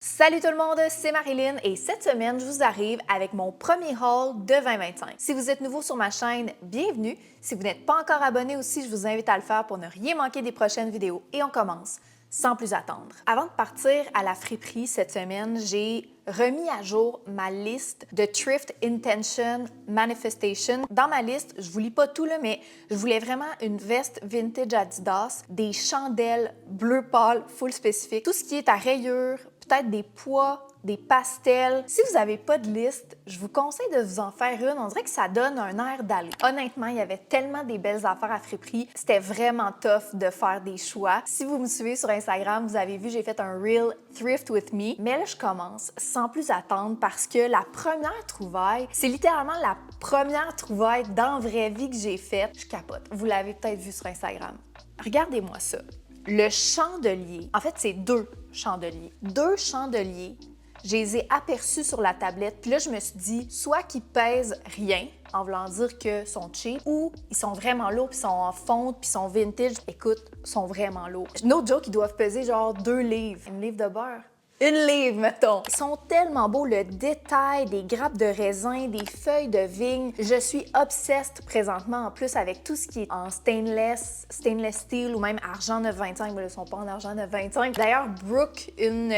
Salut tout le monde, c'est Marilyn et cette semaine, je vous arrive avec mon premier haul de 2025. Si vous êtes nouveau sur ma chaîne, bienvenue. Si vous n'êtes pas encore abonné aussi, je vous invite à le faire pour ne rien manquer des prochaines vidéos. Et on commence sans plus attendre. Avant de partir à la friperie cette semaine, j'ai remis à jour ma liste de Thrift Intention Manifestation. Dans ma liste, je vous lis pas tout là, mais je voulais vraiment une veste vintage Adidas, des chandelles bleu pâle full spécifique, tout ce qui est à rayures, peut-être des pois, des pastels. Si vous n'avez pas de liste, je vous conseille de vous en faire une. On dirait que ça donne un air d'aller. Honnêtement, il y avait tellement des belles affaires à friperie. C'était vraiment tough de faire des choix. Si vous me suivez sur Instagram, vous avez vu, j'ai fait un Reel Thrift with Me. Mais là, je commence sans plus attendre parce que la première trouvaille, c'est littéralement la première trouvaille dans la vraie vie que j'ai faite. Je capote. Vous l'avez peut-être vu sur Instagram. Regardez-moi ça. Le chandelier, en fait, c'est deux chandeliers. Deux chandeliers, je les ai aperçus sur la tablette. Puis là, je me suis dit, soit qu'ils pèsent rien, en voulant dire qu'ils sont cheap, ou ils sont vraiment lourds, puis ils sont en fonte, puis ils sont vintage. Écoute, ils sont vraiment lourds. No joke, ils doivent peser genre 2 livres. Une livre de beurre. Une livre, mettons. Ils sont tellement beaux, le détail des grappes de raisin, des feuilles de vigne. Je suis obsessed présentement, en plus, avec tout ce qui est en stainless steel ou même argent 925. Mais ils ne sont pas en argent 925. D'ailleurs, Brooke, une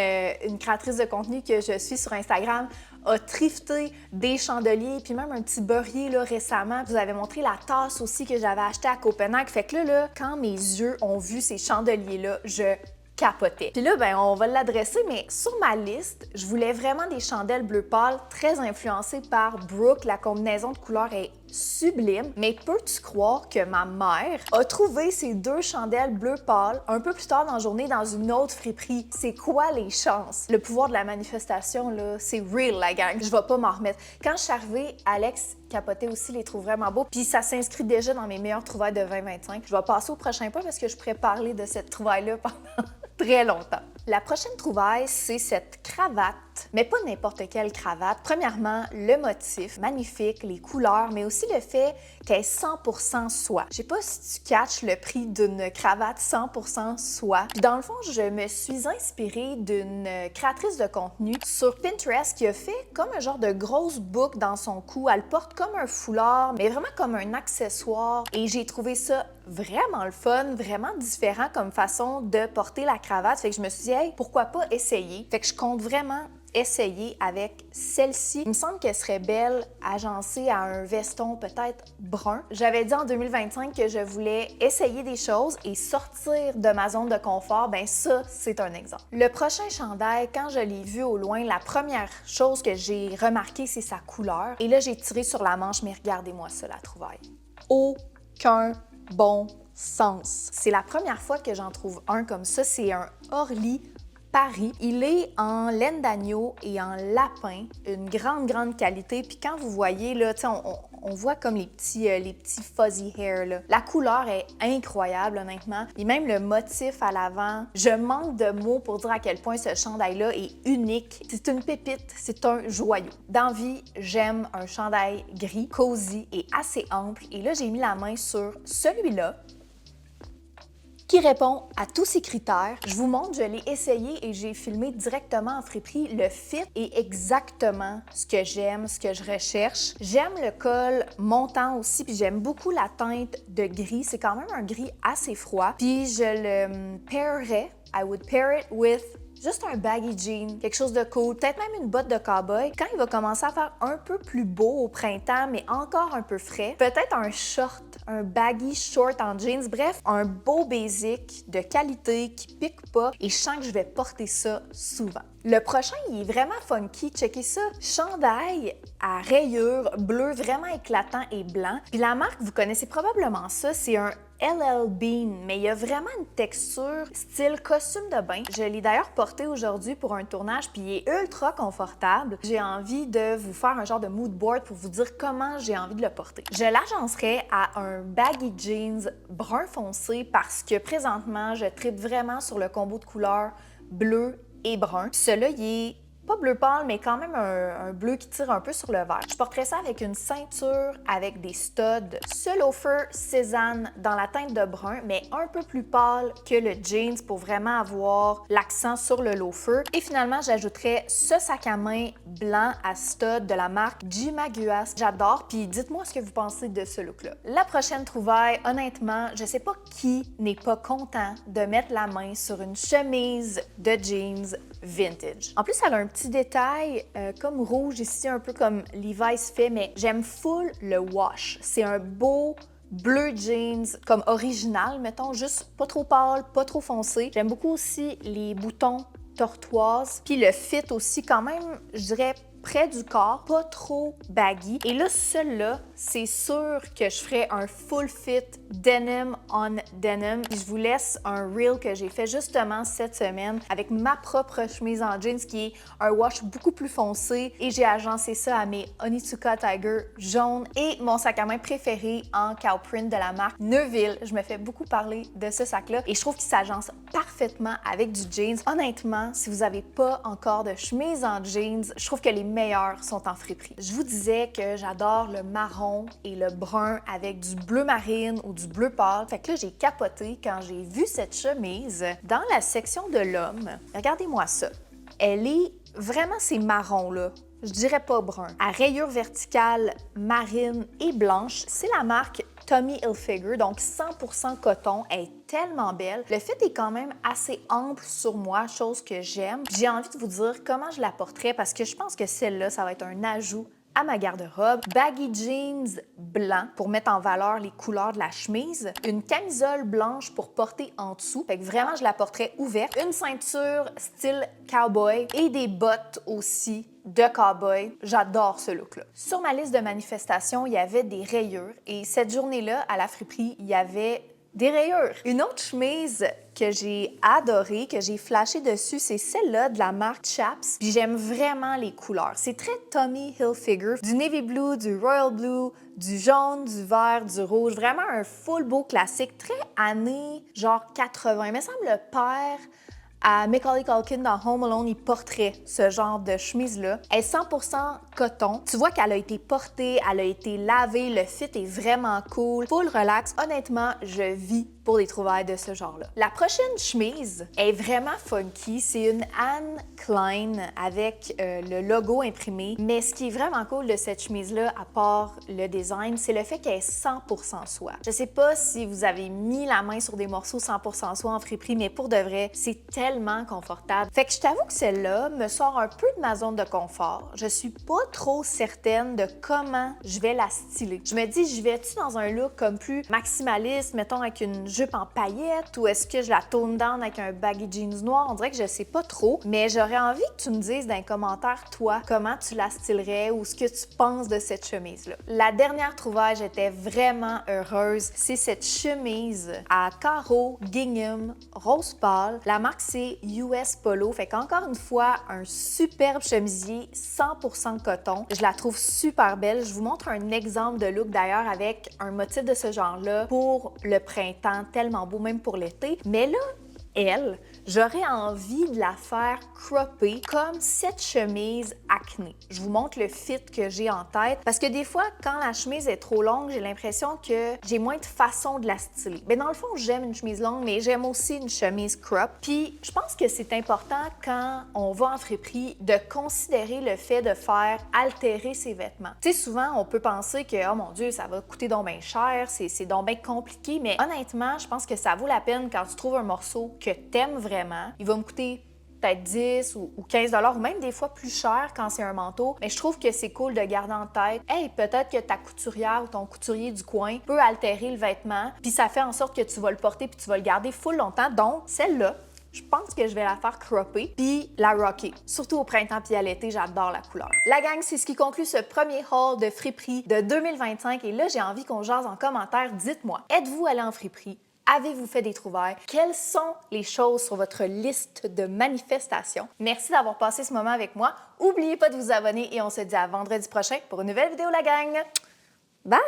créatrice de contenu que je suis sur Instagram, a thrifté des chandeliers, puis même un petit beurrier là, récemment. Je vous avais montré la tasse aussi que j'avais achetée à Copenhague. Fait que là, quand mes yeux ont vu ces chandeliers-là, je capotais. Puis là, ben, on va l'adresser, mais sur ma liste, je voulais vraiment des chandelles bleu pâle très influencées par Brooke. La combinaison de couleurs est sublime. Mais peux-tu croire que ma mère a trouvé ces deux chandelles bleu pâle un peu plus tard dans la journée dans une autre friperie? C'est quoi les chances? Le pouvoir de la manifestation, là, c'est real, la gang. Je vais pas m'en remettre. Quand je suis arrivée, Alex capotait aussi, les trouve vraiment beaux. Puis ça s'inscrit déjà dans mes meilleures trouvailles de 2025. Je vais passer au prochain point parce que je pourrais parler de cette trouvaille-là pendant très longtemps. La prochaine trouvaille, c'est cette cravate, mais pas n'importe quelle cravate. Premièrement, le motif, magnifique, les couleurs, mais aussi le fait qu'elle est 100% soie. Je sais pas si tu catches le prix d'une cravate 100% soie. Puis dans le fond, je me suis inspirée d'une créatrice de contenu sur Pinterest qui a fait comme un genre de grosse boucle dans son cou. Elle porte comme un foulard, mais vraiment comme un accessoire. Et j'ai trouvé ça vraiment le fun, vraiment différent comme façon de porter la cravate. Fait que je me suis dit, hey, pourquoi pas essayer? Fait que je compte vraiment essayer avec celle-ci. Il me semble qu'elle serait belle agencée à un veston peut-être brun. J'avais dit en 2025 que je voulais essayer des choses et sortir de ma zone de confort. Ben ça, c'est un exemple. Le prochain chandail, quand je l'ai vu au loin, la première chose que j'ai remarqué, c'est sa couleur. Et là, j'ai tiré sur la manche, mais regardez-moi ça, la trouvaille. Aucun bon sens. C'est la première fois que j'en trouve un comme ça. C'est un Orly Paris. Il est en laine d'agneau et en lapin, une grande qualité. Puis quand vous voyez, là, on voit comme les petits fuzzy hair. Là. La couleur est incroyable, honnêtement. Et même le motif à l'avant, je manque de mots pour dire à quel point ce chandail-là est unique. C'est une pépite, c'est un joyau. D'envie, j'aime un chandail gris, cosy et assez ample. Et là, j'ai mis la main sur celui-là, qui répond à tous ces critères. Je vous montre, je l'ai essayé et j'ai filmé directement en friperie. Le fit est exactement ce que j'aime, ce que je recherche. J'aime le col montant aussi, puis j'aime beaucoup la teinte de gris. C'est quand même un gris assez froid. Puis je le pairerais, I would pair it with juste un baggy jean, quelque chose de cool, peut-être même une botte de cow-boy. Quand il va commencer à faire un peu plus beau au printemps, mais encore un peu frais, peut-être un short, un baggy short en jeans, bref, un beau basic de qualité qui pique pas et je sens que je vais porter ça souvent. Le prochain, il est vraiment funky. Checkez ça. Chandail à rayures bleu, vraiment éclatant et blanc. Puis la marque, vous connaissez probablement ça, c'est un LL Bean, mais il y a vraiment une texture style costume de bain. Je l'ai d'ailleurs porté aujourd'hui pour un tournage, puis il est ultra confortable. J'ai envie de vous faire un genre de mood board pour vous dire comment j'ai envie de le porter. Je l'agencerai à un baggy jeans brun foncé parce que présentement, je tripe vraiment sur le combo de couleurs bleu et brun. Celui-là, il est pas bleu pâle, mais quand même un bleu qui tire un peu sur le vert. Je porterais ça avec une ceinture avec des studs. Ce loafer Cézanne dans la teinte de brun, mais un peu plus pâle que le jeans pour vraiment avoir l'accent sur le loafer. Et finalement, j'ajouterais ce sac à main blanc à stud de la marque Jimaguas. J'adore, puis dites-moi ce que vous pensez de ce look-là. La prochaine trouvaille, honnêtement, je sais pas qui n'est pas content de mettre la main sur une chemise de jeans vintage. En plus, elle a un petit détail comme rouge ici, un peu comme Levi's fait, mais j'aime full le wash. C'est un beau bleu jeans comme original, mettons, juste pas trop pâle, pas trop foncé. J'aime beaucoup aussi les boutons tortoise, puis le fit aussi quand même, je dirais, près du corps, pas trop baggy. Et là, celui-là, c'est sûr que je ferais un full fit denim on denim. Puis je vous laisse un reel que j'ai fait justement cette semaine avec ma propre chemise en jeans qui est un wash beaucoup plus foncé et j'ai agencé ça à mes Onitsuka Tiger jaunes et mon sac à main préféré en cow print de la marque Neuville. Je me fais beaucoup parler de ce sac-là et je trouve qu'il s'agence parfaitement avec du jeans. Honnêtement, si vous n'avez pas encore de chemise en jeans, je trouve que les meilleurs sont en friperie. Je vous disais que j'adore le marron et le brun avec du bleu marine ou du bleu pâle. Fait que là, j'ai capoté quand j'ai vu cette chemise dans la section de l'homme. Regardez-moi ça. Elle est vraiment ces marrons-là. Je dirais pas brun. À rayures verticales marine et blanche, c'est la marque Tommy Hilfiger, donc 100% coton. Elle est tellement belle. Le fit est quand même assez ample sur moi, chose que j'aime. J'ai envie de vous dire comment je la porterais parce que je pense que celle-là, ça va être un ajout à ma garde-robe. Baggy jeans blanc pour mettre en valeur les couleurs de la chemise. Une camisole blanche pour porter en dessous. Fait que vraiment, je la porterais ouverte. Une ceinture style cowboy et des bottes aussi de cowboy. J'adore ce look-là. Sur ma liste de manifestations, il y avait des rayures et cette journée-là, à la friperie, il y avait des rayures. Une autre chemise que j'ai adorée, que j'ai flashé dessus, c'est celle-là de la marque Chaps. Puis j'aime vraiment les couleurs. C'est très Tommy Hilfiger. Du navy blue, du royal blue, du jaune, du vert, du rouge. Vraiment un full beau classique, très années genre 80. Il me semble le père à Macaulay Culkin dans Home Alone, il porterait ce genre de chemise-là. Elle est 100% coton. Tu vois qu'elle a été portée, elle a été lavée, le fit est vraiment cool, full relax. Honnêtement, je vis pour des trouvailles de ce genre-là. La prochaine chemise est vraiment funky. C'est une Anne Klein avec le logo imprimé. Mais ce qui est vraiment cool de cette chemise-là, à part le design, c'est le fait qu'elle est 100% soie. Je sais pas si vous avez mis la main sur des morceaux 100% soie en friperie, mais pour de vrai, c'est tellement confortable. Fait que je t'avoue que celle-là me sort un peu de ma zone de confort. Je suis pas trop certaine de comment je vais la styler. Je me dis, je vais-tu dans un look comme plus maximaliste, mettons avec une jupe en paillettes, ou est-ce que je la tone down avec un baggy jeans noir? On dirait que je sais pas trop, mais j'aurais envie que tu me dises dans les commentaires, toi, comment tu la stylerais ou ce que tu penses de cette chemise-là. La dernière trouvaille, j'étais vraiment heureuse. C'est cette chemise à carreaux gingham rose pâle. La marque, c'est US Polo. Fait qu'encore une fois, un superbe chemisier 100% coton. Je la trouve super belle. Je vous montre un exemple de look d'ailleurs avec un motif de ce genre-là pour le printemps, tellement beau, même pour l'été. Mais là, elle, j'aurais envie de la faire cropper comme cette chemise acné. Je vous montre le fit que j'ai en tête parce que des fois, quand la chemise est trop longue, j'ai l'impression que j'ai moins de façon de la styler. Mais dans le fond, j'aime une chemise longue, mais j'aime aussi une chemise crop. Puis, je pense que c'est important quand on va en friperie de considérer le fait de faire altérer ses vêtements. Tu sais, souvent, on peut penser que, oh mon Dieu, ça va coûter donc bien cher, c'est donc bien compliqué, mais honnêtement, je pense que ça vaut la peine quand tu trouves un morceau que t'aimes vraiment. Il va me coûter peut-être 10 ou 15 ou même des fois plus cher quand c'est un manteau. Mais je trouve que c'est cool de garder en tête, hey, peut-être que ta couturière ou ton couturier du coin peut altérer le vêtement, puis ça fait en sorte que tu vas le porter puis tu vas le garder full longtemps. Donc, celle-là, je pense que je vais la faire cropper puis la rocker. Surtout au printemps puis à l'été, j'adore la couleur. La gang, c'est ce qui conclut ce premier haul de friperie de 2025. Et là, j'ai envie qu'on jase en commentaire. Dites-moi, êtes-vous allé en friperie? Avez-vous fait des trouvailles? Quelles sont les choses sur votre liste de manifestations? Merci d'avoir passé ce moment avec moi. N'oubliez pas de vous abonner et on se dit à vendredi prochain pour une nouvelle vidéo, la gang! Bye!